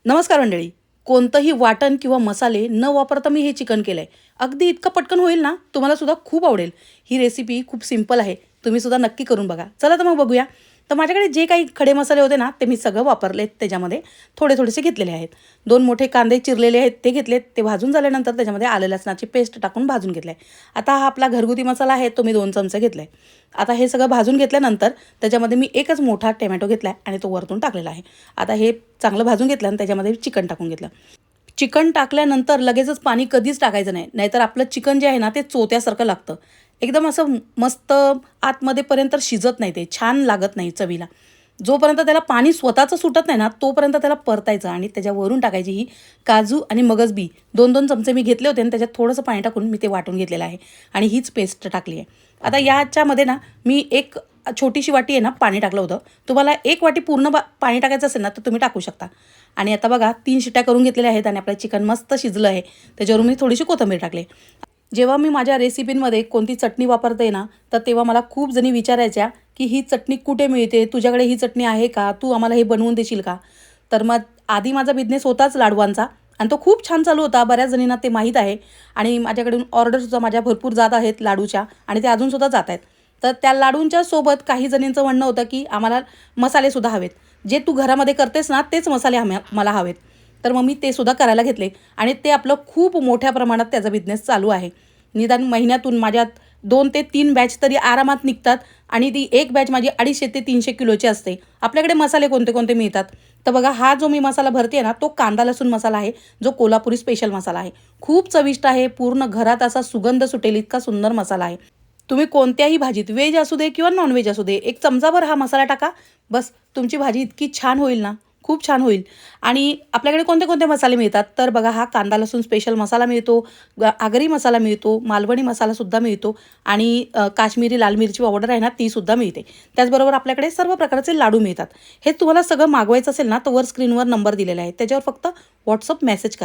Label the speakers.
Speaker 1: नमस्कार मंडळी. कोणतंही वाटण किंवा मसाले न वापरता मी हे चिकन केलं आहे. अगदी इतकं पटकन होईल ना, तुम्हाला सुद्धा खूप आवडेल. ही रेसिपी खूप सिंपल आहे. तुम्ही सुद्धा नक्की करून बघा. चला तर मग बघूया. तर माझ्याकडे जे काही खडे मसाले होते ना, ते मी सगळं वापरलेत त्याच्यामध्ये. थोडे-थोडेसे घेतलेले आहेत. 2 मोठे कांदे चिरलेले आहेत ते घेतलेत. ते भाजून झाल्यानंतर त्याच्यामध्ये आलं लसणाची पेस्ट टाकून भाजून घेतलं आहे. आता हा आपला घरगुती मसाला आहे तो मी 2 चमचे घेतला आहे. आता हे सगळं भाजून घेतल्यानंतर त्याच्यामध्ये मी एकच मोठा टोमॅटो घेतला आहे आणि तो वरतून टाकलेला आहे. आता हे चांगलं भाजून घेतलं आणि त्याच्यामध्ये चिकन टाकून घेतलं. चिकन टाकल्यानंतर लगेचच पाणी कधीच टाकायचं नाही. नाहीतर आपलं चिकन जे आहे ना, ते चोत्यासारखं लागतं. एकदम असं मस्त आतमध्येपर्यंत शिजत नाही ते, छान लागत नाही चवीला. जोपर्यंत त्याला पाणी स्वतःचं सुटत नाही ना, तोपर्यंत त्याला परतायचं आणि त्याच्यावरून टाकायची ही काजू आणि मगज बी 2-2 चमचे मी घेतले होते आणि त्याच्यात थोडंसं पाणी टाकून मी ते वाटून घेतलेलं आहे आणि हीच पेस्ट टाकली आहे. आता याच्यामध्ये ना, मी एक छोटीशी वाटी आहे ना, पाणी टाकलं होतं. तुम्हाला 1 वाटी पूर्ण पाणी टाकायचं असेल ना, तर तुम्ही टाकू शकता. आणि आता बघा 3 शिट्ट्या करून घेतलेल्या आहेत आणि आपलं चिकन मस्त शिजलं आहे. त्याच्यावरून मी थोडीशी कोथिंबीर टाकली. जेव्हा मी माझ्या रेसिपींमध्ये कोणती चटणी वापरते ना, तर तेव्हा मला खूप जणी विचारायच्या, की "ही चटणी कुठे मिळते? तुझ्याकडे ही चटणी आहे का? तू आम्हाला हे बनवून देशील का?" तर मग आधी माझा बिझनेस होताच लाडवांचा आणि तो खूप छान चालू होता. बऱ्याच जणींना ते माहीत आहे आणि माझ्याकडून ऑर्डरसुद्धा माझ्या भरपूर जात आहेत लाडूच्या आणि ते अजूनसुद्धा जात आहेत. तर त्या लाडूंच्या सोबत काही जणींचं म्हणणं होतं, की आम्हाला मसालेसुद्धा हवेत. जे तू घरामध्ये करतेस ना, तेच मसाले मला हवेत. तर मग मी ते सुद्धा करायला घेतले आणि ते आपलं खूप मोठ्या प्रमाणात त्याचा बिझनेस चालू आहे. निदान महिन्यातून माझ्यात 2 ते 3 बॅच तरी आरामात निघतात आणि ती एक बॅच माझी 250 ते 300 किलोची असते. आपल्याकडे मसाले कोणते कोणते मिळतात? तर बघा हा जो मी मसाला भरते ना, तो कांदा लसूण मसाला आहे, जो कोल्हापुरी स्पेशल मसाला आहे. खूप चविष्ट आहे. पूर्ण घरात असा सुगंध सुटेल इतका सुंदर मसाला आहे. तुम्ही कोणत्याही भाजीत व्हेज असू दे किंवा नॉन-व्हेज असू दे, एक चमचाभर हा मसाला टाका. बस तुमची भाजी इतकी छान होईल ना, खूप छान होईल. आणि आपल्याकडे कोणते कोणते मसाले मिळतात? तर बघा हा कांदा लसूण स्पेशल मसाला मिळतो, आगरी मसाला मिळतो, मालवणी मसालासुद्धा मिळतो आणि काश्मीरी लाल मिरची पावडर आहे ना, तीसुद्धा मिळते. त्याचबरोबर आपल्याकडे सर्व प्रकारचे लाडू मिळतात. हे तुम्हाला सगळं मागवायचं असेल ना, तर वर स्क्रीनवर नंबर दिलेला आहे. त्याच्यावर फक्त WhatsApp मेसेज करा.